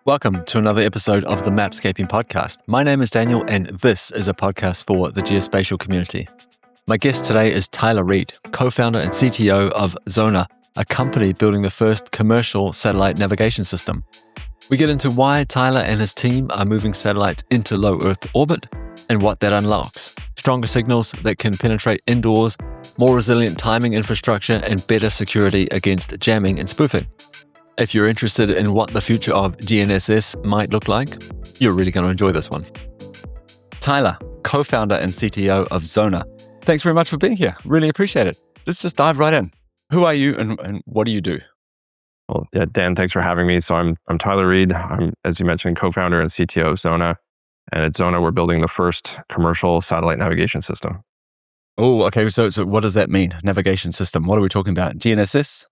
Welcome to another episode of the Mapscaping podcast. My name is Daniel, and this is a podcast for the geospatial community. My guest today is Tyler Reed, co-founder and CTO of Xona, a company building the first commercial satellite navigation system. We get into why Tyler and his team are moving satellites into low Earth orbit and what that unlocks. Stronger signals that can penetrate indoors, more resilient timing infrastructure, and better security against jamming and spoofing. If you're interested in what the future of GNSS might look like, you're really going to enjoy this one. Tyler, co-founder and CTO of Xona, thanks very much for being here. Really appreciate it. Let's just dive right in. Who are you and what do you do? Well, yeah, Dan, thanks for having me. So I'm Tyler Reed. I'm, as you mentioned, co-founder and CTO of Xona. And at Xona, we're building the first commercial satellite navigation system. Oh, okay. So what does that mean? Navigation system. What are we talking about? GNSS?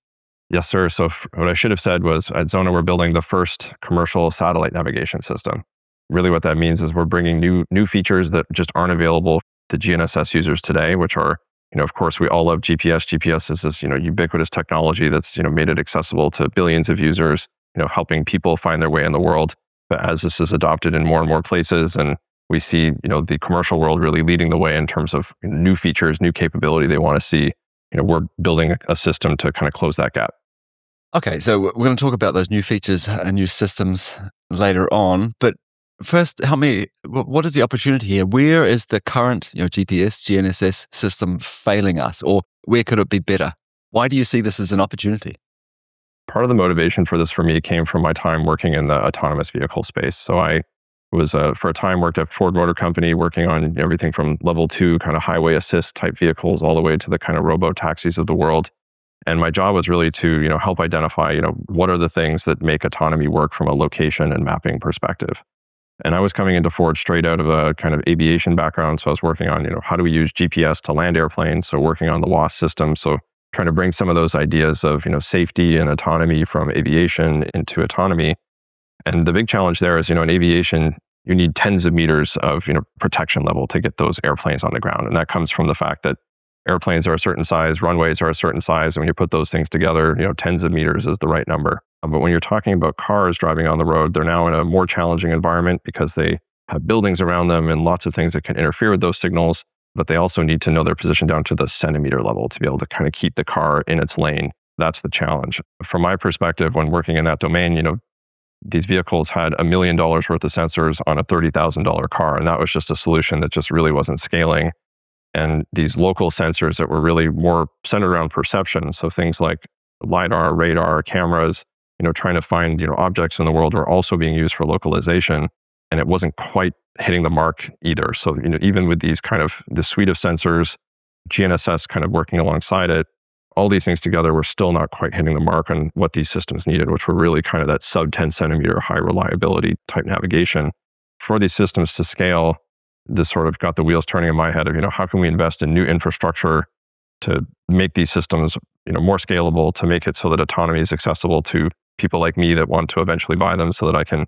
Yes, sir. So what I should have said was at Xona, we're building the first commercial satellite navigation system. Really what that means is we're bringing new features that just aren't available to GNSS users today, which are, of course, we all love GPS. GPS is this, ubiquitous technology that's, made it accessible to billions of users, helping people find their way in the world. But as this is adopted in more and more places, and we see, the commercial world really leading the way in terms of new features, new capability they want to see, we're building a system to kind of close that gap. Okay, so we're going to talk about those new features and new systems later on. But first, help me, what is the opportunity here? Where is the current GPS, GNSS system failing us? Or where could it be better? Why do you see this as an opportunity? Part of the motivation for this for me came from my time working in the autonomous vehicle space. So I was, for a time, worked at Ford Motor Company, working on everything from level 2 kind of highway assist type vehicles all the way to the kind of robo-taxis of the world. And my job was really to, help identify, what are the things that make autonomy work from a location and mapping perspective. And I was coming into Ford straight out of a kind of aviation background. So I was working on, how do we use GPS to land airplanes? So working on the WAAS system. So trying to bring some of those ideas of, safety and autonomy from aviation into autonomy. And the big challenge there is, in aviation, you need tens of meters of, protection level to get those airplanes on the ground. And that comes from the fact that airplanes are a certain size, runways are a certain size, and when you put those things together, tens of meters is the right number. But when you're talking about cars driving on the road, they're now in a more challenging environment because they have buildings around them and lots of things that can interfere with those signals, but they also need to know their position down to the centimeter level to be able to kind of keep the car in its lane. That's the challenge. From my perspective, when working in that domain, these vehicles had $1 million worth of sensors on a $30,000 car, and that was just a solution that just really wasn't scaling. And these local sensors that were really more centered around perception, so things like LiDAR, radar, cameras, trying to find objects in the world were also being used for localization, and it wasn't quite hitting the mark either. So even with these kind of the suite of sensors, GNSS kind of working alongside it, all these things together were still not quite hitting the mark on what these systems needed, which were really kind of that sub 10 centimeter high reliability type navigation. For these systems to scale, this sort of got the wheels turning in my head of, how can we invest in new infrastructure to make these systems, more scalable, to make it so that autonomy is accessible to people like me that want to eventually buy them so that I can,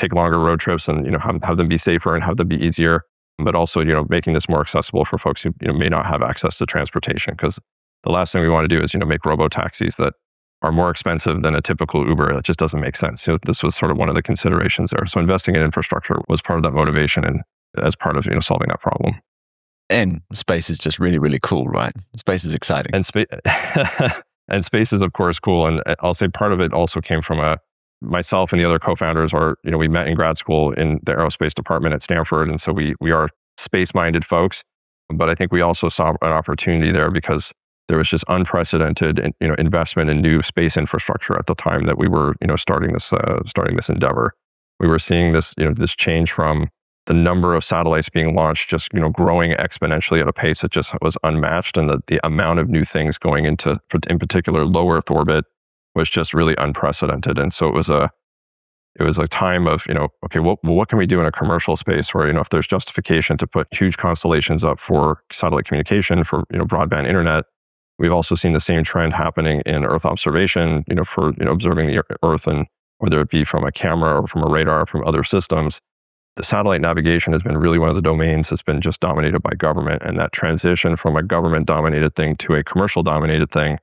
take longer road trips and, have them be safer and have them be easier, but also, making this more accessible for folks who, may not have access to transportation. Because the last thing we want to do is, make robo-taxis that are more expensive than a typical Uber. That just doesn't make sense. This was sort of one of the considerations there. So investing in infrastructure was part of that motivation and as part of solving that problem. And space is just really, really cool, right? Space is exciting. And and space is, of course, cool. And I'll say part of it also came from myself and the other co-founders are, we met in grad school in the aerospace department at Stanford. And so we are space-minded folks. But I think we also saw an opportunity there because there was just unprecedented, investment in new space infrastructure at the time that we were, starting this endeavor. We were seeing this, this change from the number of satellites being launched just, growing exponentially at a pace that just was unmatched. And the amount of new things going into, in particular, low Earth orbit was just really unprecedented. And so it was a time of, okay, what can we do in a commercial space where, if there's justification to put huge constellations up for satellite communication, for, broadband internet. We've also seen the same trend happening in Earth observation, for, observing the Earth, and whether it be from a camera or from a radar, or from other systems. The satellite navigation has been really one of the domains that's been just dominated by government. And that transition from a government-dominated thing to a commercial-dominated thing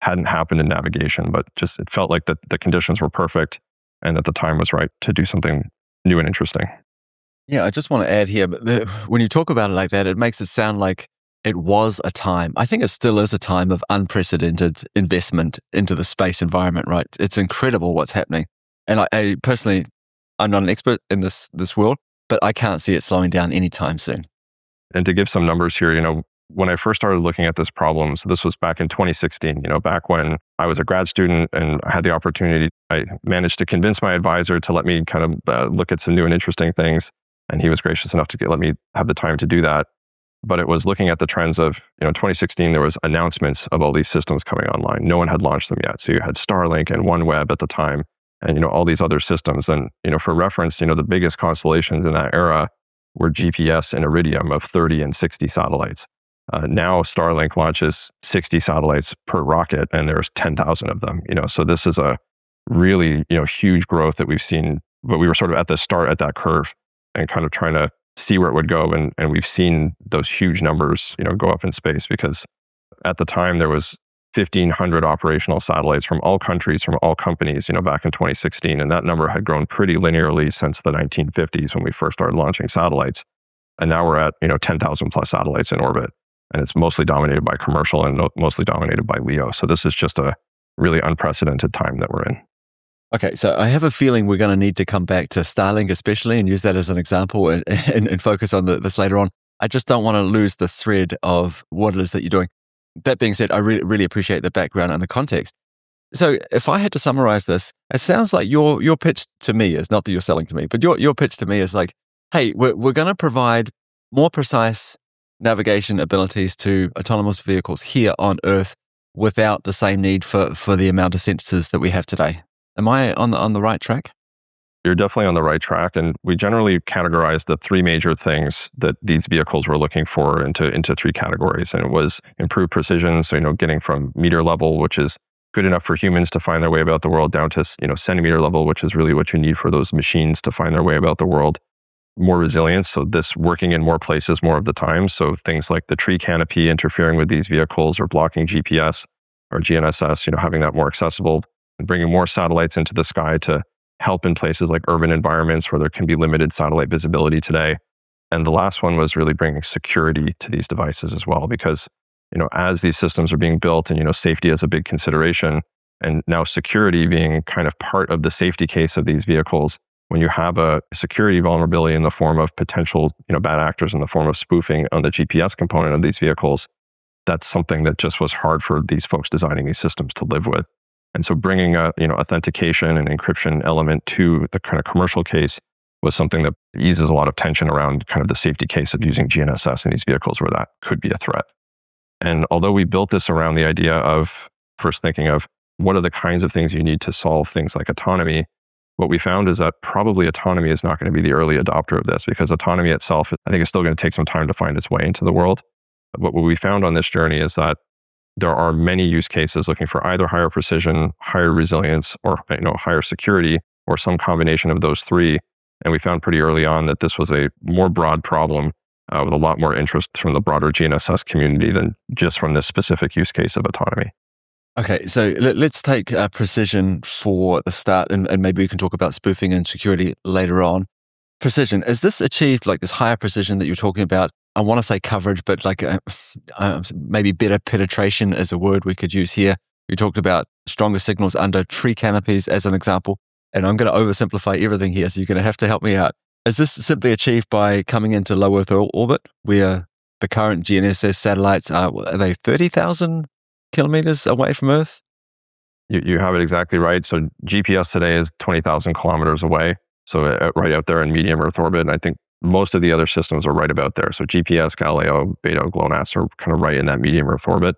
hadn't happened in navigation, but just it felt like the conditions were perfect. and that the time was right to do something new and interesting. Yeah, I just want to add here, but when you talk about it like that, it makes it sound like it was a time. I think it still is a time of unprecedented investment into the space environment, right? It's incredible what's happening. And I personally, I'm not an expert in this world, but I can't see it slowing down anytime soon. And to give some numbers here, when I first started looking at this problem, so this was back in 2016, back when I was a grad student and I had the opportunity, I managed to convince my advisor to let me kind of look at some new and interesting things. And he was gracious enough to let me have the time to do that. But it was looking at the trends of, 2016, there was announcements of all these systems coming online. No one had launched them yet. So you had Starlink and OneWeb at the time and, all these other systems. And, for reference, the biggest constellations in that era were GPS and Iridium of 30 and 60 satellites. Now Starlink launches 60 satellites per rocket and there's 10,000 of them, so this is a really, huge growth that we've seen, but we were sort of at the start at that curve and kind of trying to see where it would go. And we've seen those huge numbers, go up in space because at the time there was 1,500 operational satellites from all countries, from all companies, back in 2016. And that number had grown pretty linearly since the 1950s when we first started launching satellites. And now we're at, 10,000 plus satellites in orbit. And it's mostly dominated by commercial and mostly dominated by LEO. So this is just a really unprecedented time that we're in. Okay, so I have a feeling we're going to need to come back to Starlink especially and use that as an example and focus on this later on. I just don't want to lose the thread of what it is that you're doing. That being said, I really appreciate the background and the context. So if I had to summarize this, it sounds like your pitch to me is, not that you're selling to me, but your pitch to me is like, hey, we're going to provide more precise navigation abilities to autonomous vehicles here on Earth without the same need for the amount of sensors that we have today. Am I on the right track? You're definitely on the right track. And we generally categorize the three major things that these vehicles were looking for into three categories. And it was improved precision. So, getting from meter level, which is good enough for humans to find their way about the world, down to, centimeter level, which is really what you need for those machines to find their way about the world. More resilience. So this working in more places more of the time. So things like the tree canopy interfering with these vehicles or blocking GPS or GNSS, having that more accessible and bringing more satellites into the sky to help in places like urban environments where there can be limited satellite visibility today. And the last one was really bringing security to these devices as well, because, as these systems are being built and, safety is a big consideration, and now security being kind of part of the safety case of these vehicles, when you have a security vulnerability in the form of potential, bad actors in the form of spoofing on the GPS component of these vehicles, that's something that just was hard for these folks designing these systems to live with. And so bringing a, authentication and encryption element to the kind of commercial case was something that eases a lot of tension around kind of the safety case of using GNSS in these vehicles where that could be a threat. And although we built this around the idea of first thinking of what are the kinds of things you need to solve things like autonomy, what we found is that probably autonomy is not going to be the early adopter of this, because autonomy itself, I think, is still going to take some time to find its way into the world. But what we found on this journey is that there are many use cases looking for either higher precision, higher resilience, or higher security, or some combination of those three. And we found pretty early on that this was a more broad problem with a lot more interest from the broader GNSS community than just from this specific use case of autonomy. Okay, so let's take precision for the start, and maybe we can talk about spoofing and security later on. Precision, is this achieved, like this higher precision that you're talking about? I want to say coverage, but like maybe better penetration is a word we could use here. You talked about stronger signals under tree canopies as an example, and I'm going to oversimplify everything here, so you're going to have to help me out. Is this simply achieved by coming into low Earth orbit, where the current GNSS satellites are they 30,000 kilometers away from Earth? You have it exactly right. So GPS today is 20,000 kilometers away. So right out there in medium Earth orbit. And I think most of the other systems are right about there. So GPS, Galileo, Beto, GLONASS are kind of right in that medium Earth orbit.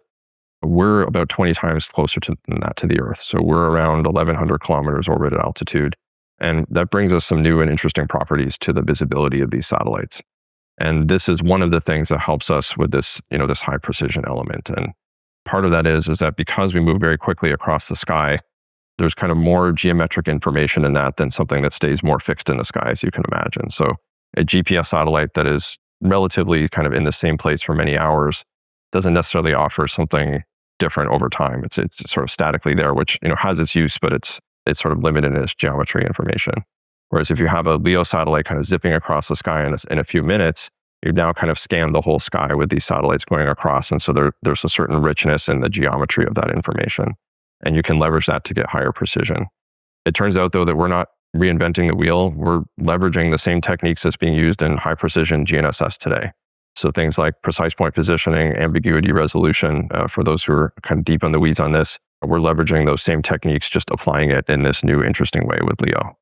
We're about 20 times closer than that to the Earth. So we're around 1,100 kilometers orbit at altitude. And that brings us some new and interesting properties to the visibility of these satellites. And this is one of the things that helps us with this, this high precision element. And part of that is that because we move very quickly across the sky, there's kind of more geometric information in that than something that stays more fixed in the sky, as you can imagine. So a GPS satellite that is relatively kind of in the same place for many hours doesn't necessarily offer something different over time. It's sort of statically there, which has its use, but it's it's sort of limited in its geometry information. Whereas if you have a LEO satellite kind of zipping across the sky in a few minutes, you've now kind of scanned the whole sky with these satellites going across. And so there's a certain richness in the geometry of that information. And you can leverage that to get higher precision. It turns out, though, that we're not reinventing the wheel. We're leveraging the same techniques that's being used in high precision GNSS today. So things like precise point positioning, ambiguity resolution, for those who are kind of deep in the weeds on this, we're leveraging those same techniques, just applying it in this new interesting way with LEO.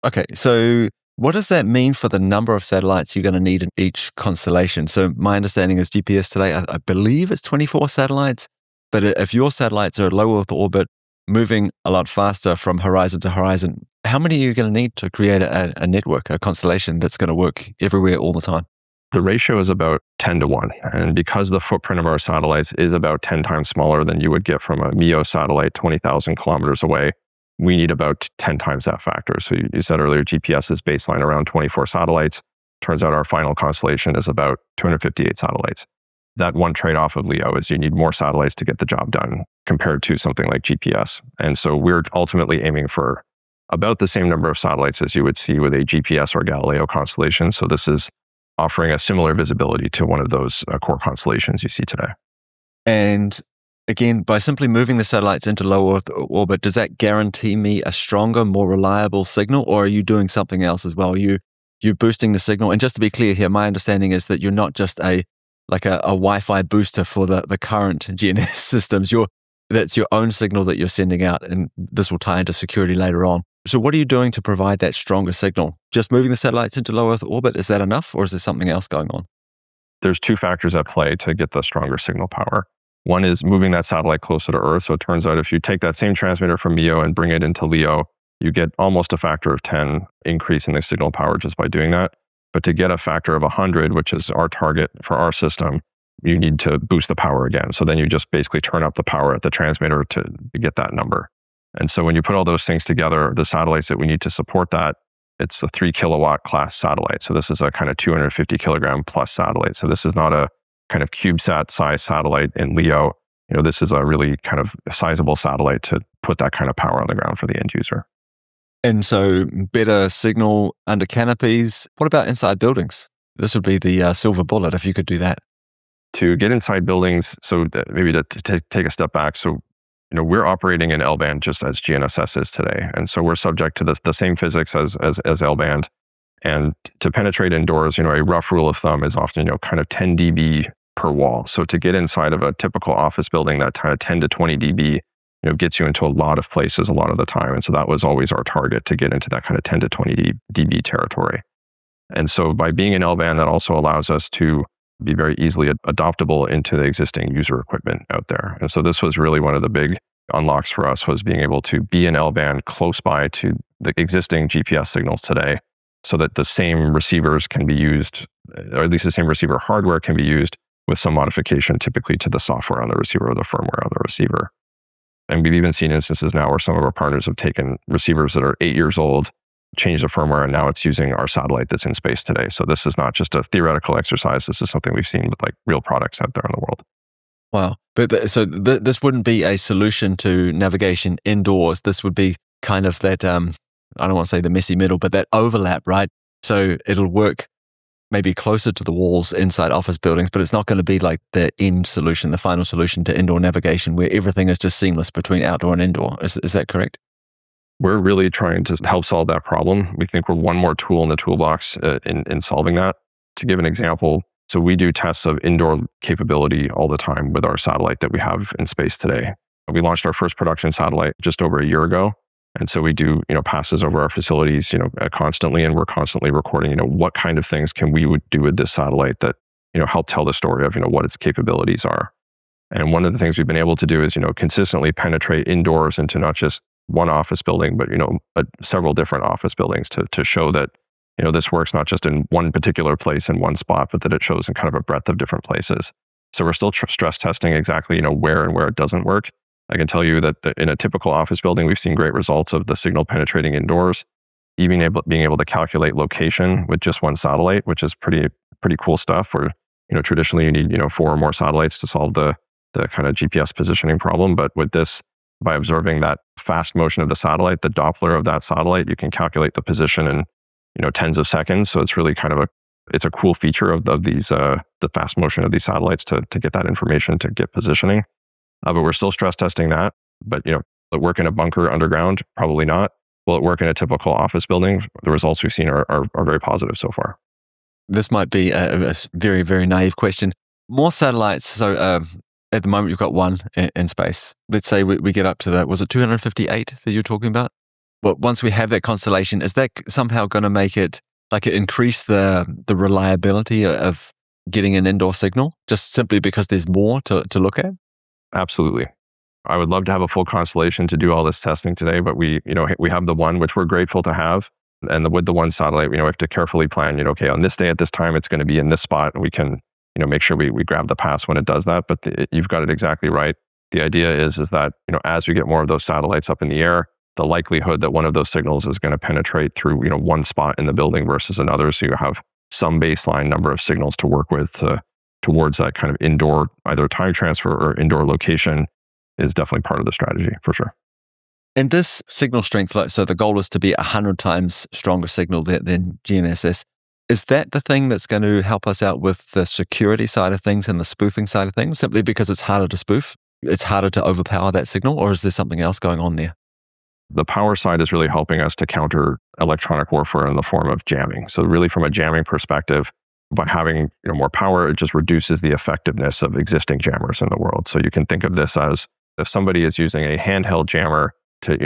Okay, so what does that mean for the number of satellites you're going to need in each constellation? So my understanding is GPS today, I believe it's 24 satellites, but if your satellites are low Earth orbit, moving a lot faster from horizon to horizon, how many are you going to need to create a network, a constellation that's going to work everywhere all the time? The ratio is about 10 to 1. And because the footprint of our satellites is about 10 times smaller than you would get from a MEO satellite 20,000 kilometers away, we need about 10 times that factor. So you said earlier, GPS is baseline around 24 satellites. Turns out our final constellation is about 258 satellites. That one trade-off of LEO is you need more satellites to get the job done compared to something like GPS. And so we're ultimately aiming for about the same number of satellites as you would see with a GPS or Galileo constellation. So this is offering a similar visibility to one of those core constellations you see today. And again, by simply moving the satellites into low Earth orbit, does that guarantee me a stronger, more reliable signal, or are you doing something else as well? You're boosting the signal. And just to be clear here, my understanding is that you're not just a Wi-Fi booster for the current GNS systems. That's your own signal that you're sending out, and this will tie into security later on. So what are you doing to provide that stronger signal? Just moving the satellites into low Earth orbit, is that enough, or is there something else going on? There's two factors at play to get the stronger signal power. One is moving that satellite closer to Earth. So it turns out if you take that same transmitter from MEO and bring it into LEO, you get almost a factor of 10 increase in the signal power just by doing that. But to get a factor of 100, which is our target for our system, you need to boost the power again. So then you just basically turn up the power at the transmitter to get that number. And so when you put all those things together, the satellites that we need to support that, it's a 3 kilowatt class satellite. So this is a kind of 250 kilogram plus satellite. So this is not a kind of CubeSat size satellite in LEO. This is a really kind of sizable satellite to put that kind of power on the ground for the end user. And so better signal under canopies. What about inside buildings? This would be the silver bullet if you could do that. To get inside buildings, so maybe to take a step back. So, we're operating in L-band just as GNSS is today. And so we're subject to the same physics as L-band. And to penetrate indoors, a rough rule of thumb is often, kind of 10 dB per wall. So to get inside of a typical office building, that kind of 10 to 20 dB, gets you into a lot of places a lot of the time. And so that was always our target, to get into that kind of 10 to 20 dB territory. And so by being in L-band, that also allows us to be very easily adoptable into the existing user equipment out there. And so this was really one of the big unlocks for us, was being able to be in L-band close by to the existing GPS signals today, so that the same receivers can be used, or at least the same receiver hardware can be used with some modification, typically to the software on the receiver or the firmware on the receiver. And we've even seen instances now where some of our partners have taken receivers that are 8 years old, changed the firmware, and now it's using our satellite that's in space today. So this is not just a theoretical exercise. This is something we've seen with real products out there in the world. Wow. But so this wouldn't be a solution to navigation indoors. This would be kind of that, I don't want to say the messy middle, but that overlap, right? So it'll work maybe closer to the walls inside office buildings, but it's not going to be like the end solution, the final solution to indoor navigation, where everything is just seamless between outdoor and indoor. Is that correct? We're really trying to help solve that problem. We think we're one more tool in the toolbox in solving that. To give an example, so we do tests of indoor capability all the time with our satellite that we have in space today. We launched our first production satellite just over a year ago. And so we do, passes over our facilities, constantly, and we're constantly recording, what kind of things can we do with this satellite that, help tell the story of, what its capabilities are. And one of the things we've been able to do is, consistently penetrate indoors into not just one office building, but, several different office buildings to show that, this works not just in one particular place in one spot, but that it shows in kind of a breadth of different places. So we're still stress testing exactly, where and where it doesn't work. I can tell you that in a typical office building, we've seen great results of the signal penetrating indoors, even being able to calculate location with just one satellite, which is pretty cool stuff. Where traditionally you need 4 or more satellites to solve the kind of GPS positioning problem, but with this, by observing that fast motion of the satellite, the Doppler of that satellite, you can calculate the position in tens of seconds. So it's really kind of it's a cool feature of these the fast motion of these satellites to get that information, to get positioning. But we're still stress testing that. But will it work in a bunker underground? Probably not. Will it work in a typical office building? The results we've seen are very positive so far. This might be a very, very naive question. More satellites. So at the moment, you've got one in space. Let's say we get up to was it 258 that you're talking about? Well, once we have that constellation, is that somehow going to make it increase the reliability of getting an indoor signal, just simply because there's more to look at? Absolutely. I would love to have a full constellation to do all this testing today, but we have the one, which we're grateful to have. And with the one satellite, we have to carefully plan, okay, on this day at this time, it's going to be in this spot, and we can, make sure we grab the pass when it does that. But you've got it exactly right. The idea is that, as we get more of those satellites up in the air, the likelihood that one of those signals is going to penetrate through, one spot in the building versus another. So you have some baseline number of signals to work with towards that kind of indoor, either time transfer or indoor location, is definitely part of the strategy for sure. And this signal strength, so the goal is to be 100 times stronger signal than GNSS. Is that the thing that's going to help us out with the security side of things and the spoofing side of things, simply because it's harder to spoof? It's harder to overpower that signal, or is there something else going on there? The power side is really helping us to counter electronic warfare in the form of jamming. So really from a jamming perspective, by having more power, it just reduces the effectiveness of existing jammers in the world. So you can think of this as if somebody is using a handheld jammer to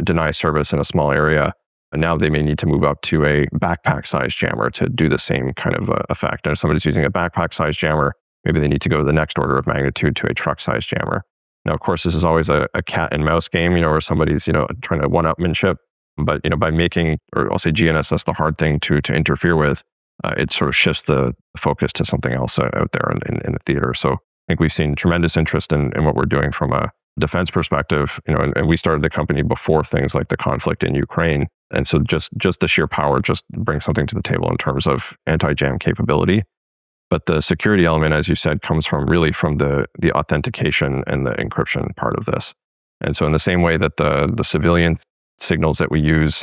deny service in a small area, and now they may need to move up to a backpack-sized jammer to do the same kind of effect. And if somebody's using a backpack-sized jammer, maybe they need to go to the next order of magnitude to a truck-sized jammer. Now, of course, this is always a cat and mouse game, where somebody's trying to one-upmanship. But by making, or I'll say GNSS, the hard thing to interfere with, it sort of shifts the focus to something else out there in the theater. So I think we've seen tremendous interest in what we're doing from a defense perspective, and we started the company before things like the conflict in Ukraine. And so just the sheer power just brings something to the table in terms of anti-jam capability. But the security element, as you said, comes from the authentication and the encryption part of this. And so in the same way that the civilian signals that we use,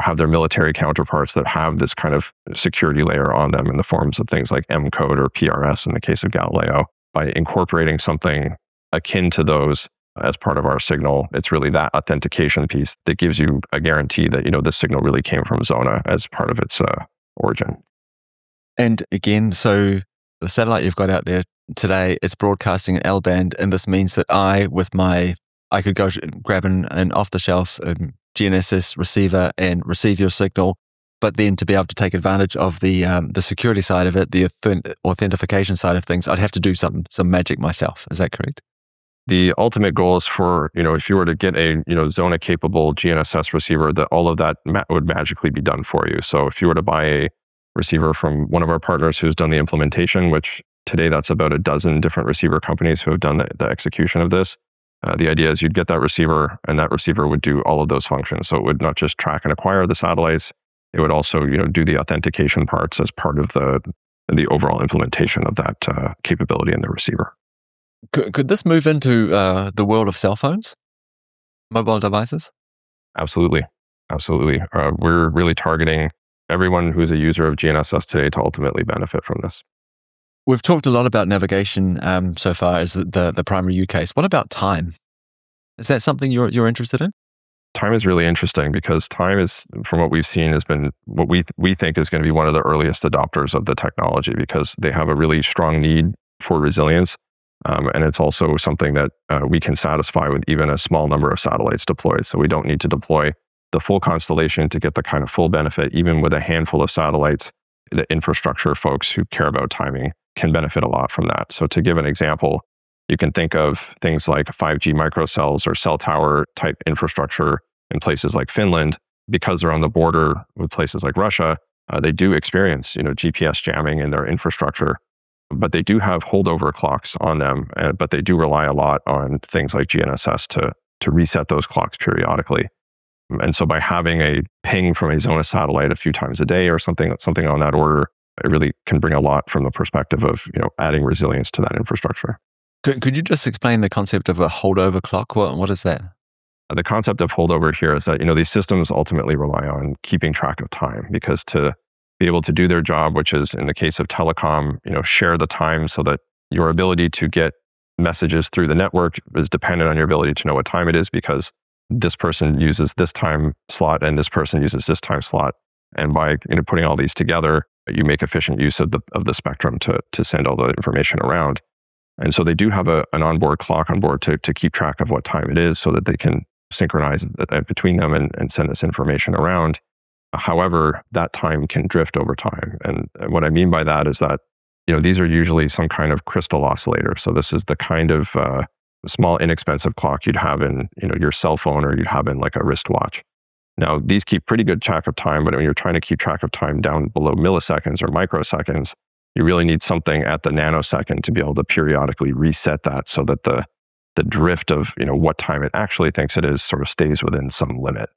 have their military counterparts that have this kind of security layer on them in the forms of things like M code or PRS in the case of Galileo, by incorporating something akin to those as part of our signal, it's really that authentication piece that gives you a guarantee that, this signal really came from Xona as part of its origin. And again, so the satellite you've got out there today, it's broadcasting in L-band, and this means that I could go grab an off-the-shelf GNSS receiver and receive your signal, but then to be able to take advantage of the security side of it, the authentication side of things, I'd have to do some magic myself. Is that correct? The ultimate goal is for, if you were to get a, Xona-capable GNSS receiver, that all of that would magically be done for you. So if you were to buy a receiver from one of our partners who's done the implementation, which today that's about a dozen different receiver companies who have done the execution of this, the idea is you'd get that receiver, and that receiver would do all of those functions. So it would not just track and acquire the satellites, it would also, do the authentication parts as part of the overall implementation of that capability in the receiver. Could this move into the world of cell phones, mobile devices? Absolutely. We're really targeting everyone who's a user of GNSS today to ultimately benefit from this. We've talked a lot about navigation so far as the primary use case. What about time? Is that something you're interested in? Time is really interesting because time is, from what we've seen, has been what we think is going to be one of the earliest adopters of the technology, because they have a really strong need for resilience. And it's also something that we can satisfy with even a small number of satellites deployed. So we don't need to deploy the full constellation to get the kind of full benefit. Even with a handful of satellites, the infrastructure folks who care about timing can benefit a lot from that. So to give an example, you can think of things like 5G microcells or cell tower type infrastructure in places like Finland. Because they're on the border with places like Russia, they do experience GPS jamming in their infrastructure. But they do have holdover clocks on them, but they do rely a lot on things like GNSS to reset those clocks periodically. And so by having a ping from a Xona satellite a few times a day or something on that order, it really can bring a lot from the perspective of adding resilience to that infrastructure. Could you just explain the concept of a holdover clock? What is that? The concept of holdover here is that, these systems ultimately rely on keeping track of time, because to be able to do their job, which is in the case of telecom, share the time so that your ability to get messages through the network is dependent on your ability to know what time it is, because this person uses this time slot and this person uses this time slot. And by putting all these together, you make efficient use of the spectrum to send all the information around. And so they do have an onboard clock on board to keep track of what time it is so that they can synchronize between them and send this information around. However, that time can drift over time. And what I mean by that is that, these are usually some kind of crystal oscillator. So this is the kind of small, inexpensive clock you'd have in, your cell phone, or you'd have in like a wristwatch. Now, these keep pretty good track of time, but when you're trying to keep track of time down below milliseconds or microseconds, you really need something at the nanosecond to be able to periodically reset that so that the drift of, what time it actually thinks it is sort of stays within some limit.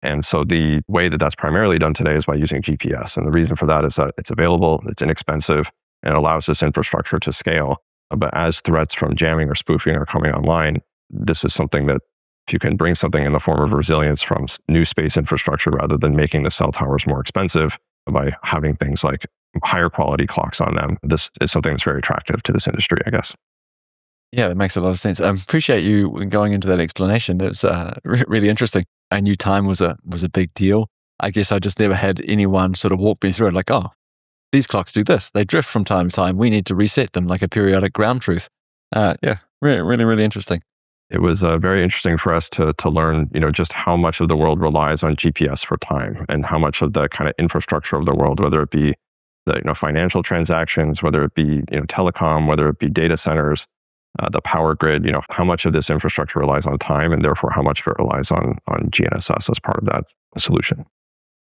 And so the way that that's primarily done today is by using GPS. And the reason for that is that it's available, it's inexpensive, and allows this infrastructure to scale. But as threats from jamming or spoofing are coming online, this is something that if you can bring something in the form of resilience from new space infrastructure rather than making the cell towers more expensive by having things like higher quality clocks on them, this is something that's very attractive to this industry, I guess. Yeah, that makes a lot of sense. I appreciate you going into that explanation. That's really interesting. I knew time was a big deal. I guess I just never had anyone sort of walk me through it like, oh, these clocks do this. They drift from time to time. We need to reset them like a periodic ground truth. Yeah, really, really interesting. It was very interesting for us to learn, just how much of the world relies on GPS for time, and how much of the kind of infrastructure of the world, whether it be the financial transactions, whether it be telecom, whether it be data centers, the power grid, how much of this infrastructure relies on time, and therefore how much of it relies on GNSS as part of that solution.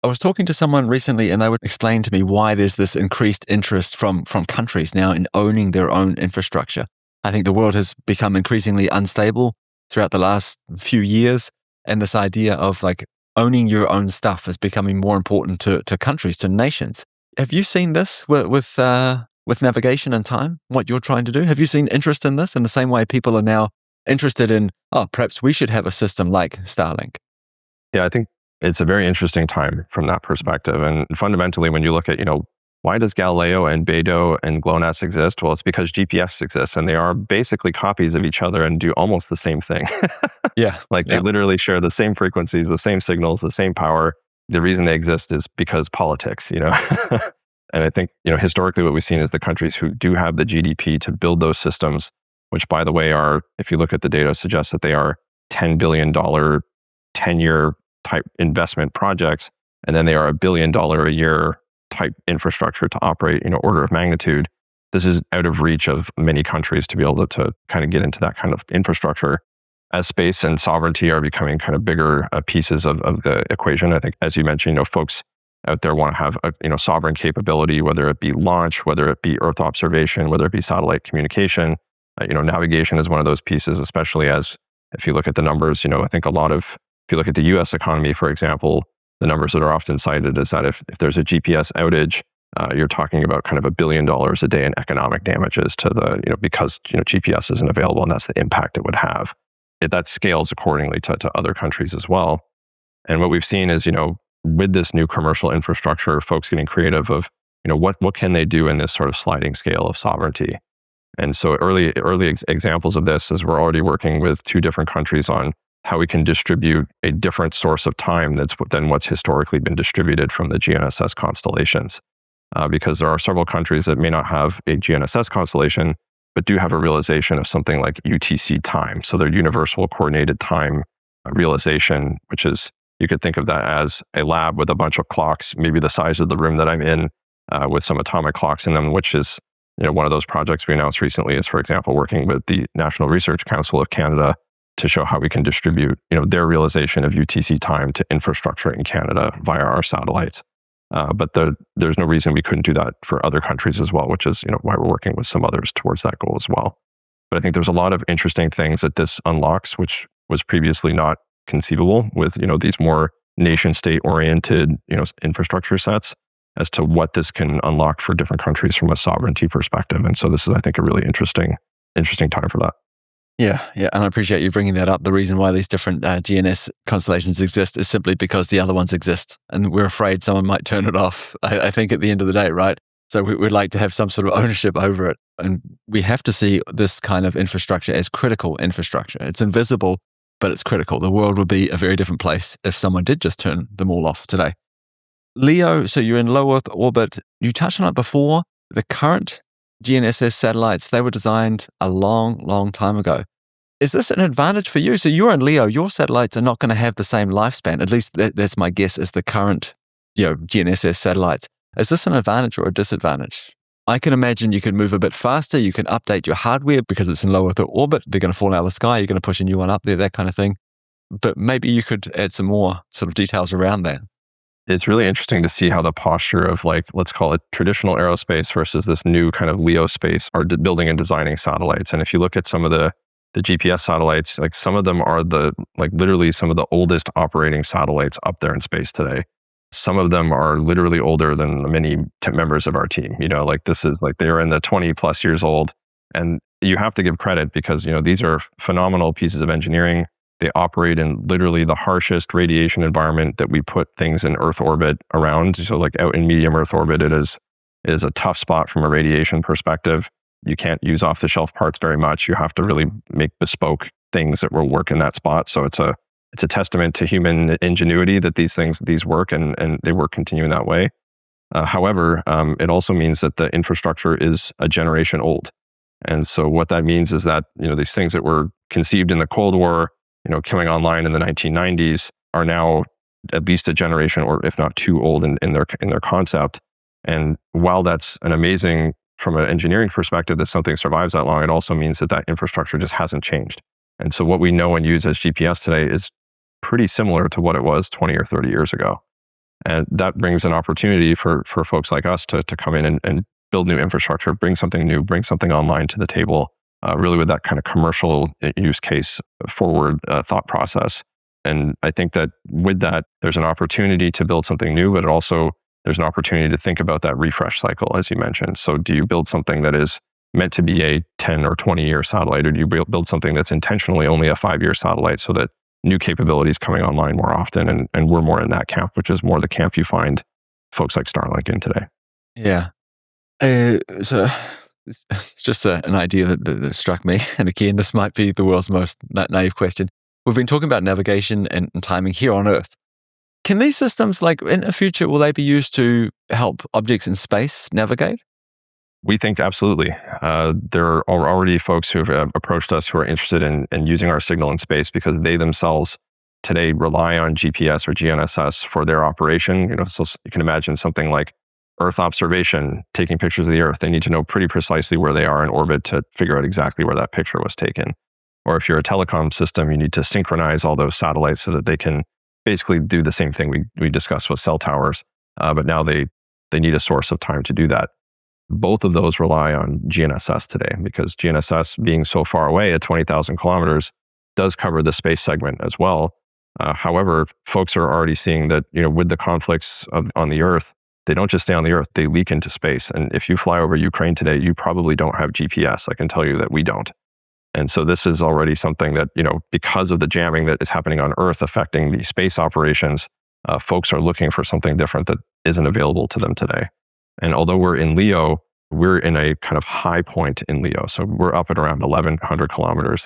I was talking to someone recently, and they would explain to me why there's this increased interest from countries now in owning their own infrastructure. I think the world has become increasingly unstable throughout the last few years, and this idea of like owning your own stuff is becoming more important to countries, to nations. Have you seen this with navigation and time, what you're trying to do? Have you seen interest in this in the same way people are now interested in, perhaps we should have a system like Starlink? Yeah, I think it's a very interesting time from that perspective. And fundamentally, when you look at, why does Galileo and Beidou and GLONASS exist? Well, it's because GPS exists, and they are basically copies of each other and do almost the same thing. Yeah. They literally share the same frequencies, the same signals, the same power. The reason they exist is because politics, And I think, historically what we've seen is the countries who do have the GDP to build those systems, which by the way are, if you look at the data, suggests that they are $10 billion 10-year type investment projects. And then they are $1 billion a year type infrastructure to operate, order of magnitude. This is out of reach of many countries to be able to kind of get into that kind of infrastructure. As space and sovereignty are becoming kind of bigger pieces of the equation, I think, as you mentioned, folks out there want to have sovereign capability, whether it be launch, whether it be Earth observation, whether it be satellite communication. Navigation is one of those pieces, especially as if you look at the numbers. I think if you look at the U.S. economy, for example, the numbers that are often cited is that if there's a GPS outage, you're talking about kind of $1 billion a day in economic damages to because GPS isn't available, and that's the impact it would have. That scales accordingly to other countries as well. And what we've seen is, with this new commercial infrastructure, folks getting creative of, what can they do in this sort of sliding scale of sovereignty. And so early examples of this is we're already working with 2 different countries on how we can distribute a different source of time than what's historically been distributed from the GNSS constellations. Because there are several countries that may not have a GNSS constellation, but do have a realization of something like UTC time. So their universal coordinated time realization, which is, you could think of that as a lab with a bunch of clocks, maybe the size of the room that I'm in, with some atomic clocks in them, which is, one of those projects we announced recently is, for example, working with the National Research Council of Canada to show how we can distribute, their realization of UTC time to infrastructure in Canada via our satellites. But there's no reason we couldn't do that for other countries as well, which is, why we're working with some others towards that goal as well. But I think there's a lot of interesting things that this unlocks, which was previously not conceivable with, these more nation state oriented, infrastructure sets, as to what this can unlock for different countries from a sovereignty perspective. And so this is, I think, a really interesting time for that. Yeah, and I appreciate you bringing that up. The reason why these different GNS constellations exist is simply because the other ones exist, and we're afraid someone might turn it off. I think at the end of the day, right? So we'd like to have some sort of ownership over it, and we have to see this kind of infrastructure as critical infrastructure. It's invisible, but it's critical. The world would be a very different place if someone did just turn them all off today. Leo, so you're in low Earth orbit. You touched on it before. The current GNSS satellites, they were designed a long, long time ago. Is this an advantage for you? So you're in Leo, your satellites are not going to have the same lifespan. At least that's my guess, as the current GNSS satellites. Is this an advantage or a disadvantage? I can imagine you can move a bit faster. You can update your hardware because it's in low Earth orbit. They're going to fall out of the sky. You're going to push a new one up there, that kind of thing. But maybe you could add some more sort of details around that. It's really interesting to see how the posture of, like, let's call it traditional aerospace versus this new kind of LEO space are building and designing satellites. And if you look at some of the GPS satellites, like some of them are literally some of the oldest operating satellites up there in space today. Some of them are literally older than many members of our team. Like this is like they're in the 20 plus years old. And you have to give credit because, these are phenomenal pieces of engineering. They operate in literally the harshest radiation environment that we put things in Earth orbit around. So like out in medium Earth orbit, it is a tough spot from a radiation perspective. You can't use off-the-shelf parts very much. You have to really make bespoke things that will work in that spot. So it's a testament to human ingenuity that these work and they work continuing that way. However, it also means that the infrastructure is a generation old. And so what that means is that, these things that were conceived in the Cold War, coming online in the 1990s are now at least a generation or if not too old in their concept. And while that's an amazing, from an engineering perspective, that something survives that long, it also means that infrastructure just hasn't changed. And so what we know and use as GPS today is pretty similar to what it was 20 or 30 years ago. And that brings an opportunity for folks like us to come in and build new infrastructure, bring something new, bring something online to the table, really with that kind of commercial use case forward thought process. And I think that with that, there's an opportunity to build something new, but also there's an opportunity to think about that refresh cycle, as you mentioned. So do you build something that is meant to be a 10 or 20-year satellite, or do you build something that's intentionally only a 5-year satellite so that new capabilities coming online more often? And we're more in that camp, which is more the camp you find folks like Starlink in today. Yeah. So it's just an idea that struck me. And again, this might be the world's most naive question. We've been talking about navigation and timing here on Earth. Can these systems, like in the future, will they be used to help objects in space navigate? We think absolutely. There are already folks who have approached us who are interested in using our signal in space because they themselves today rely on GPS or GNSS for their operation. So you can imagine something like Earth observation, taking pictures of the Earth. They need to know pretty precisely where they are in orbit to figure out exactly where that picture was taken. Or if you're a telecom system, you need to synchronize all those satellites so that they can basically do the same thing we discussed with cell towers. But now they need a source of time to do that. Both of those rely on GNSS today because GNSS, being so far away at 20,000 kilometers, does cover the space segment as well. However, folks are already seeing that, with the conflicts on the Earth, they don't just stay on the Earth, they leak into space. And if you fly over Ukraine today, you probably don't have GPS. I can tell you that we don't. And so this is already something that, because of the jamming that is happening on Earth affecting the space operations, folks are looking for something different that isn't available to them today. And although we're in Leo, we're in a kind of high point in Leo. So we're up at around 1,100 kilometers.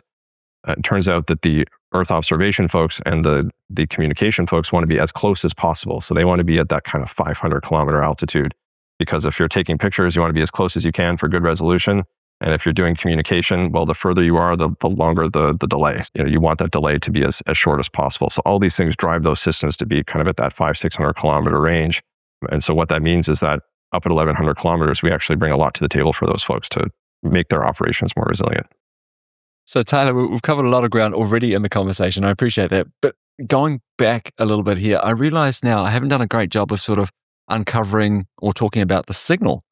It turns out that the Earth observation folks and the communication folks want to be as close as possible. So they want to be at that kind of 500 kilometer altitude, because if you're taking pictures, you want to be as close as you can for good resolution. And if you're doing communication, well, the further you are, the longer the delay. You want that delay to be as short as possible. So all these things drive those systems to be kind of at that 500-600 kilometer range. And so what that means is that up at 1,100 kilometers, we actually bring a lot to the table for those folks to make their operations more resilient. So Tyler, we've covered a lot of ground already in the conversation. I appreciate that. But going back a little bit here, I realize now I haven't done a great job of sort of uncovering or talking about the signal.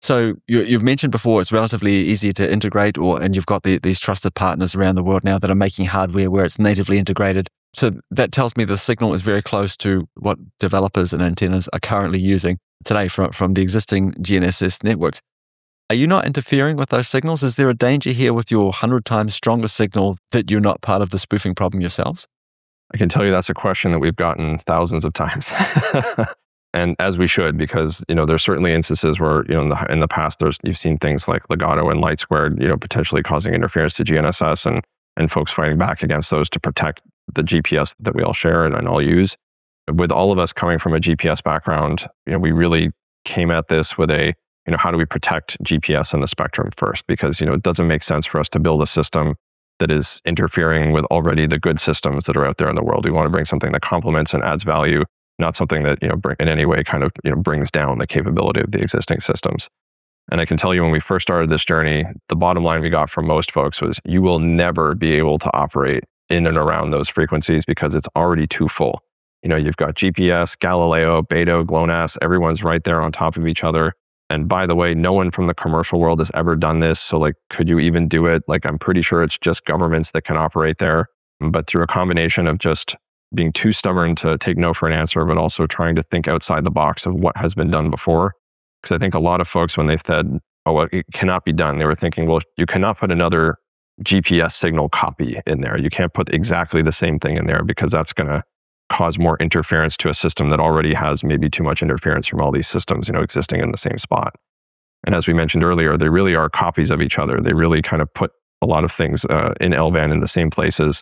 So you've mentioned before it's relatively easy to integrate, and you've got these trusted partners around the world now that are making hardware where it's natively integrated. So that tells me the signal is very close to what developers and antennas are currently using today from the existing GNSS networks. Are you not interfering with those signals? Is there a danger here with your 100 times stronger signal that you're not part of the spoofing problem yourselves? I can tell you that's a question that we've gotten thousands of times. And as we should, because, there's certainly instances where, in the past, you've seen things like Legato and Light Squared, potentially causing interference to GNSS and folks fighting back against those to protect the GPS that we all share and all use. With all of us coming from a GPS background, we really came at this with how do we protect GPS and the spectrum first? Because, it doesn't make sense for us to build a system that is interfering with already the good systems that are out there in the world. We want to bring something that complements and adds value, not something that, in any way kind of, brings down the capability of the existing systems. And I can tell you when we first started this journey, the bottom line we got from most folks was you will never be able to operate in and around those frequencies because it's already too full. You've got GPS, Galileo, Beto, GLONASS, everyone's right there on top of each other. And by the way, no one from the commercial world has ever done this. So could you even do it? I'm pretty sure it's just governments that can operate there. But through a combination of just being too stubborn to take no for an answer, but also trying to think outside the box of what has been done before. Because I think a lot of folks, when they said, well, it cannot be done, they were thinking, well, you cannot put another GPS signal copy in there. You can't put exactly the same thing in there because that's going to cause more interference to a system that already has maybe too much interference from all these systems, existing in the same spot. And as we mentioned earlier, they really are copies of each other. They really kind of put a lot of things in L-band in the same places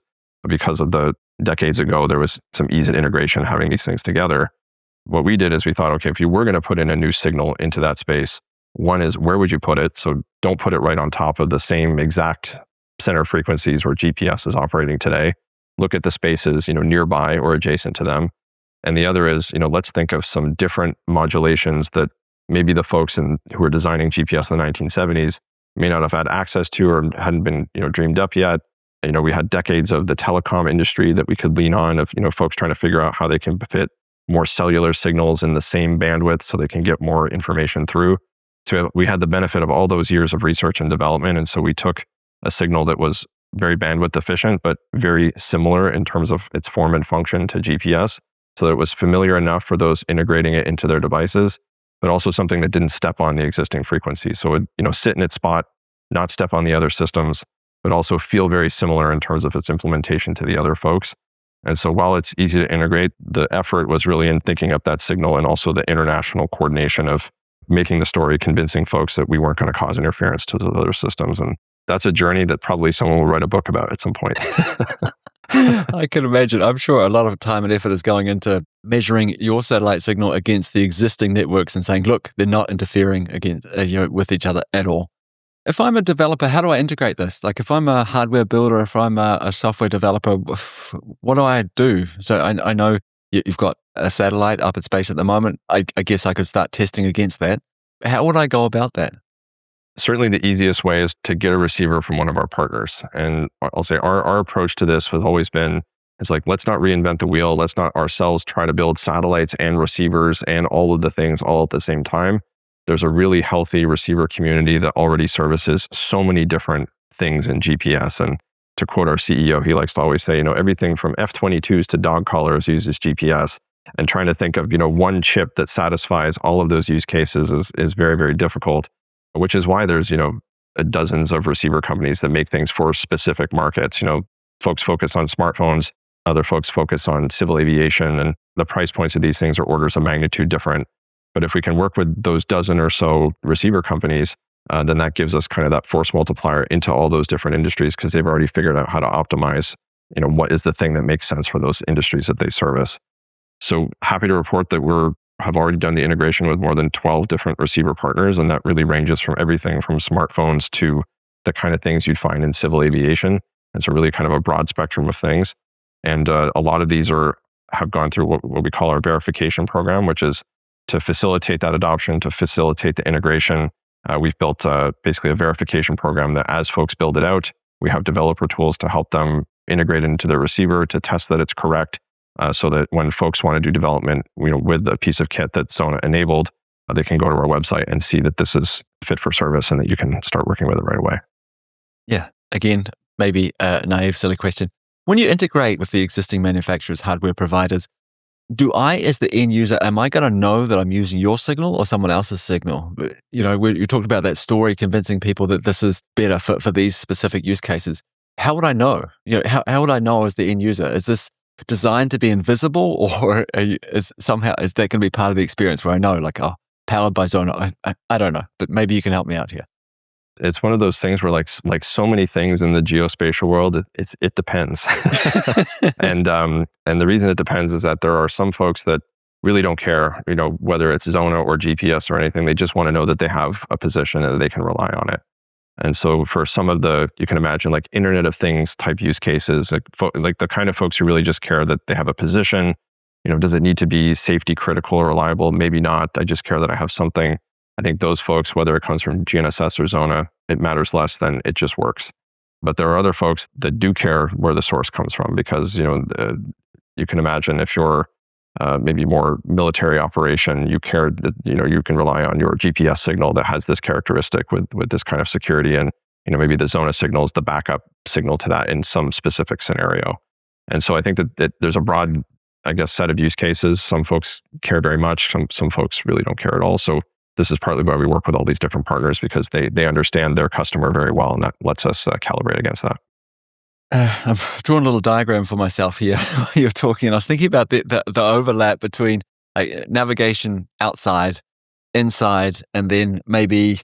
because of the decades ago, there was some ease of integration having these things together. What we did is we thought, okay, if you were going to put in a new signal into that space, one is where would you put it? So don't put it right on top of the same exact center frequencies where GPS is operating today. Look at the spaces, nearby or adjacent to them. And the other is, let's think of some different modulations that maybe the folks who were designing GPS in the 1970s may not have had access to or hadn't been, dreamed up yet. We had decades of the telecom industry that we could lean on of, folks trying to figure out how they can fit more cellular signals in the same bandwidth so they can get more information through. So we had the benefit of all those years of research and development. And so we took a signal that was very bandwidth efficient, but very similar in terms of its form and function to GPS. So that it was familiar enough for those integrating it into their devices, but also something that didn't step on the existing frequency. So it would, sit in its spot, not step on the other systems, but also feel very similar in terms of its implementation to the other folks. And so while it's easy to integrate, the effort was really in thinking up that signal and also the international coordination of making the story, convincing folks that we weren't going to cause interference to those other systems. And that's a journey that probably someone will write a book about at some point. I can imagine. I'm sure a lot of time and effort is going into measuring your satellite signal against the existing networks and saying, look, they're not interfering against, with each other at all. If I'm a developer, how do I integrate this? If I'm a hardware builder, if I'm a software developer, what do I do? So I know you've got a satellite up in space at the moment. I guess I could start testing against that. How would I go about that? Certainly the easiest way is to get a receiver from one of our partners. And I'll say our approach to this has always been, let's not reinvent the wheel. Let's not ourselves try to build satellites and receivers and all of the things all at the same time. There's a really healthy receiver community that already services so many different things in GPS. And to quote our CEO, he likes to always say, everything from F-22s to dog collars uses GPS. And trying to think of, one chip that satisfies all of those use cases is very, very difficult, which is why there's, dozens of receiver companies that make things for specific markets. Folks focus on smartphones, other folks focus on civil aviation, and the price points of these things are orders of magnitude different. But if we can work with those dozen or so receiver companies, then that gives us kind of that force multiplier into all those different industries because they've already figured out how to optimize, what is the thing that makes sense for those industries that they service. So happy to report that have already done the integration with more than 12 different receiver partners, and that really ranges from everything from smartphones to the kind of things you'd find in civil aviation. And so really kind of a broad spectrum of things. And a lot of these have gone through what we call our verification program, which is to facilitate that adoption, to facilitate the integration. We've built basically a verification program that as folks build it out, we have developer tools to help them integrate it into their receiver to test that it's correct, so that when folks want to do development, with a piece of kit that Xona enabled, they can go to our website and see that this is fit for service and that you can start working with it right away. Yeah. Again, maybe a naive, silly question. When you integrate with the existing manufacturers, hardware providers, do I, as the end user, am I going to know that I'm using your signal or someone else's signal? You talked about that story convincing people that this is better for these specific use cases. How would I know? How would I know as the end user? Is this designed to be invisible, or is that going to be part of the experience where I know, like, oh, powered by Xona? I don't know, but maybe you can help me out here. It's one of those things where like so many things in the geospatial world, it depends. And the reason it depends is that there are some folks that really don't care, whether it's Xona or GPS or anything. They just want to know that they have a position and they can rely on it. And so for some of you can imagine like Internet of Things type use cases, like the kind of folks who really just care that they have a position. Does it need to be safety critical or reliable? Maybe not. I just care that I have something. I think those folks, whether it comes from GNSS or Xona, it matters less than it just works. But there are other folks that do care where the source comes from, because you can imagine if you're maybe more military operation, you care that you can rely on your GPS signal that has this characteristic with this kind of security, and maybe the Xona signal is the backup signal to that in some specific scenario. And so I think that there's a broad, I guess, set of use cases. Some folks care very much. Some folks really don't care at all. So this is partly why we work with all these different partners, because they understand their customer very well, and that lets us calibrate against that. I've drawn a little diagram for myself here while you're talking, and I was thinking about the overlap between navigation outside, inside, and then maybe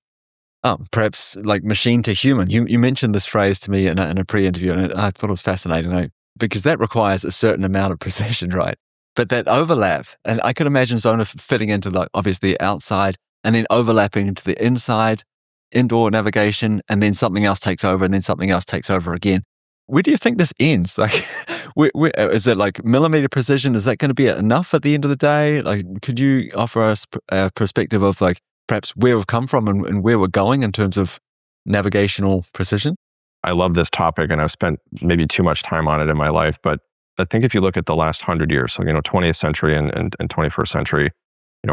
perhaps like machine to human. You mentioned this phrase to me in a pre-interview, and I thought it was fascinating, because that requires a certain amount of precision, right? But that overlap, and I could imagine Xona fitting into obviously outside, and then overlapping into the inside, indoor navigation, and then something else takes over, and then something else takes over again. Where do you think this ends? Like, is it like millimeter precision? Is that going to be enough at the end of the day? Like, could you offer us a perspective of like perhaps where we've come from and where we're going in terms of navigational precision? I love this topic, and I've spent maybe too much time on it in my life. But I think if you look at the last 100 years, so 20th century and 21st century,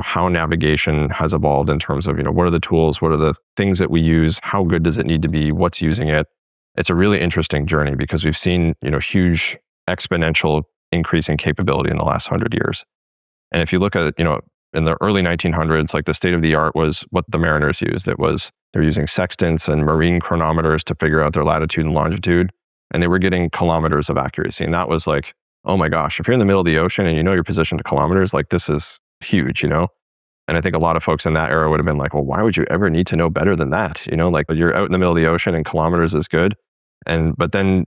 how navigation has evolved in terms of what are the tools, what are the things that we use, how good does it need to be, what's using it. It's a really interesting journey, because we've seen huge exponential increase in capability in the last 100 years. And if you look at in the early 1900s, like the state of the art was what the mariners used. They're using sextants and marine chronometers to figure out their latitude and longitude, and they were getting kilometers of accuracy. And that was like, oh my gosh, if you're in the middle of the ocean and you know your position to kilometers, like this is huge, And I think a lot of folks in that era would have been like, well, why would you ever need to know better than that? Like you're out in the middle of the ocean and kilometers is good. But then,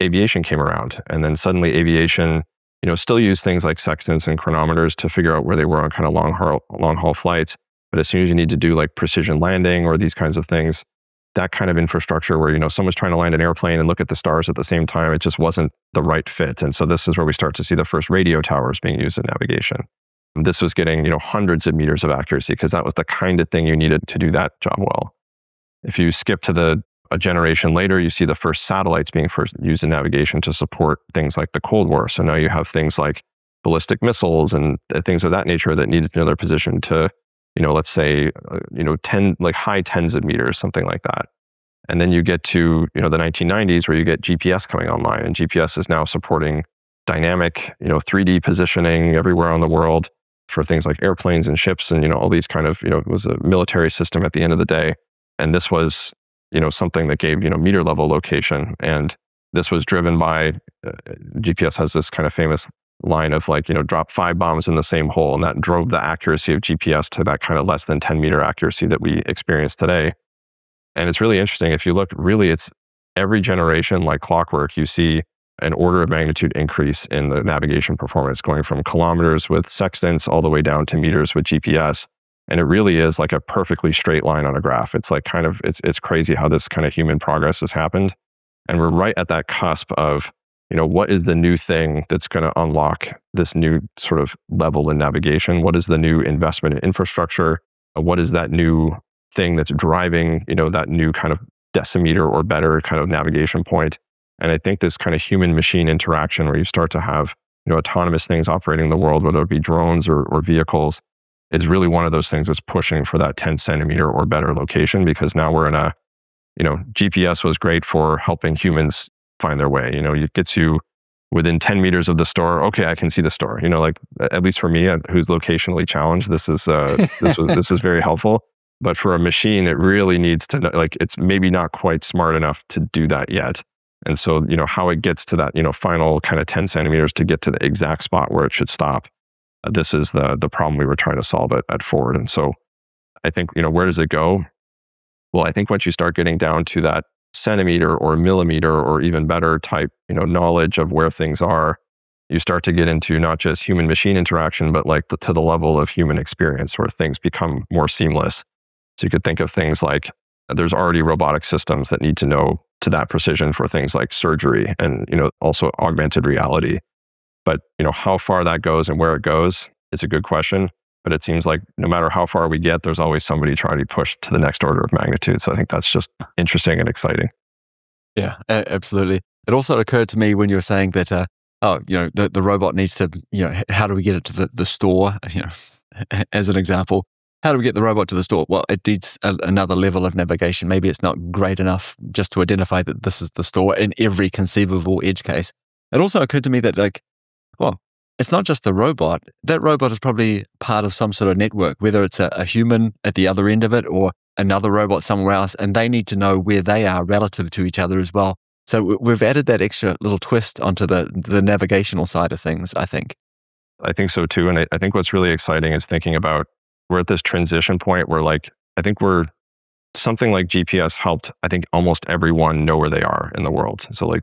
aviation came around, and then suddenly aviation, still used things like sextants and chronometers to figure out where they were on kind of long haul flights. But as soon as you need to do like precision landing or these kinds of things, that kind of infrastructure where, someone's trying to land an airplane and look at the stars at the same time, it just wasn't the right fit. And so this is where we start to see the first radio towers being used in navigation. And this was getting, hundreds of meters of accuracy, because that was the kind of thing you needed to do that job well. If you skip to a generation later, you see the first satellites being first used in navigation to support things like the Cold War. So now you have things like ballistic missiles and things of that nature that needed to know their position to, let's say, high tens of meters, something like that. And then you get to, the 1990s, where you get GPS coming online, and GPS is now supporting dynamic, 3D positioning everywhere on the world for things like airplanes and ships and, all these kind of, it was a military system at the end of the day. And this was, something that gave, meter level location. And this was driven by, GPS has this kind of famous line of like, drop 5 bombs in the same hole. And that drove the accuracy of GPS to that kind of less than 10 meter accuracy that we experience today. And it's really interesting. If you look, really, it's every generation, like clockwork, you see an order of magnitude increase in the navigation performance, going from kilometers with sextants all the way down to meters with GPS. And it really is like a perfectly straight line on a graph. It's like it's crazy how this kind of human progress has happened. And we're right at that cusp of, what is the new thing that's going to unlock this new sort of level in navigation? What is the new investment in infrastructure? What is that new thing that's driving, that new kind of decimeter or better kind of navigation point? And I think this kind of human-machine interaction, where you start to have, autonomous things operating in the world, whether it be drones or vehicles, is really one of those things that's pushing for that 10 centimeter or better location, because now we're in a, GPS was great for helping humans find their way. It gets you within 10 meters of the store, okay, I can see the store. Like at least for me, who's locationally challenged, this is very helpful. But for a machine, it really needs to know, like it's maybe not quite smart enough to do that yet. And so, how it gets to that, final kind of 10 centimeters to get to the exact spot where it should stop. This is the problem we were trying to solve at Ford. And so I think, where does it go? Well, I think once you start getting down to that centimeter or millimeter or even better type, knowledge of where things are, you start to get into not just human machine interaction, but like to the level of human experience where things become more seamless. So you could think of things like there's already robotic systems that need to know to that precision for things like surgery and, also augmented reality. But, how far that goes and where it goes is a good question. But it seems like no matter how far we get, there's always somebody trying to push to the next order of magnitude. So I think that's just interesting and exciting. Yeah, absolutely. It also occurred to me when you were saying that, the robot needs to, how do we get it to the store? As an example, how do we get the robot to the store? Well, it needs another level of navigation. Maybe it's not great enough just to identify that this is the store in every conceivable edge case. It also occurred to me that it's not just the robot. That robot is probably part of some sort of network, whether it's a human at the other end of it or another robot somewhere else, and they need to know where they are relative to each other as well. So we've added that extra little twist onto the navigational side of things, I think. I think so too. And I think what's really exciting is thinking about we're at this transition point where I think something like GPS helped, I think, almost everyone know where they are in the world. So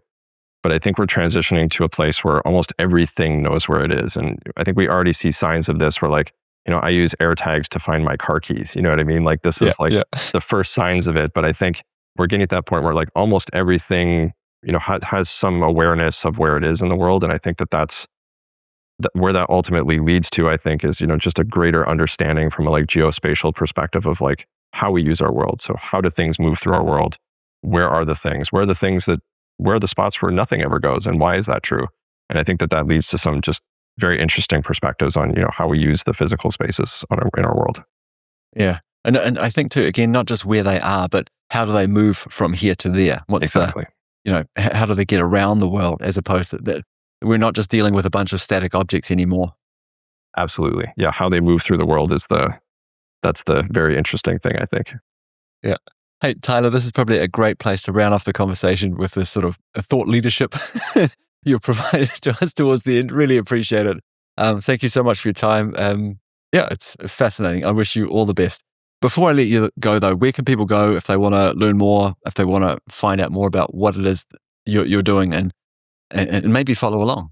but I think we're transitioning to a place where almost everything knows where it is. And I think we already see signs of this where I use air tags to find my car keys. You know what I mean? This is the first signs of it. But I think we're getting at that point where almost everything, has some awareness of where it is in the world. And I think that's where that ultimately leads to, I think, is, just a greater understanding from a geospatial perspective of how we use our world. So how do things move through our world? Where are the things? Where are the spots where nothing ever goes? And why is that true? And I think that leads to some just very interesting perspectives on, how we use the physical spaces in our world. Yeah. And I think too, again, not just where they are, but how do they move from here to there? Exactly. How do they get around the world as opposed to that? We're not just dealing with a bunch of static objects anymore. Absolutely. Yeah. How they move through the world that's the very interesting thing, I think. Yeah. Hey, Tyler, this is probably a great place to round off the conversation with this sort of thought leadership you provided to us towards the end. Really appreciate it. Thank you so much for your time. It's fascinating. I wish you all the best. Before I let you go, though, where can people go if they want to learn more, if they want to find out more about what it is you're doing and maybe follow along?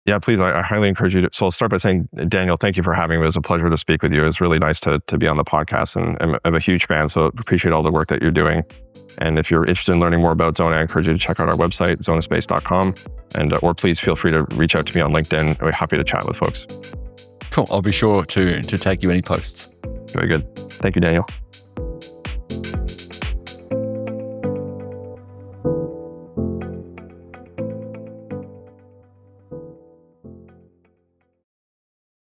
Yeah, please. I highly encourage you to. So I'll start by saying, Daniel, thank you for having me. It was a pleasure to speak with you. It was really nice to be on the podcast, and I'm a huge fan, so appreciate all the work that you're doing. And if you're interested in learning more about Xona, I encourage you to check out our website, zonaspace.com, or please feel free to reach out to me on LinkedIn. We're happy to chat with folks. Cool. I'll be sure to take you any posts. Very good. Thank you, Daniel.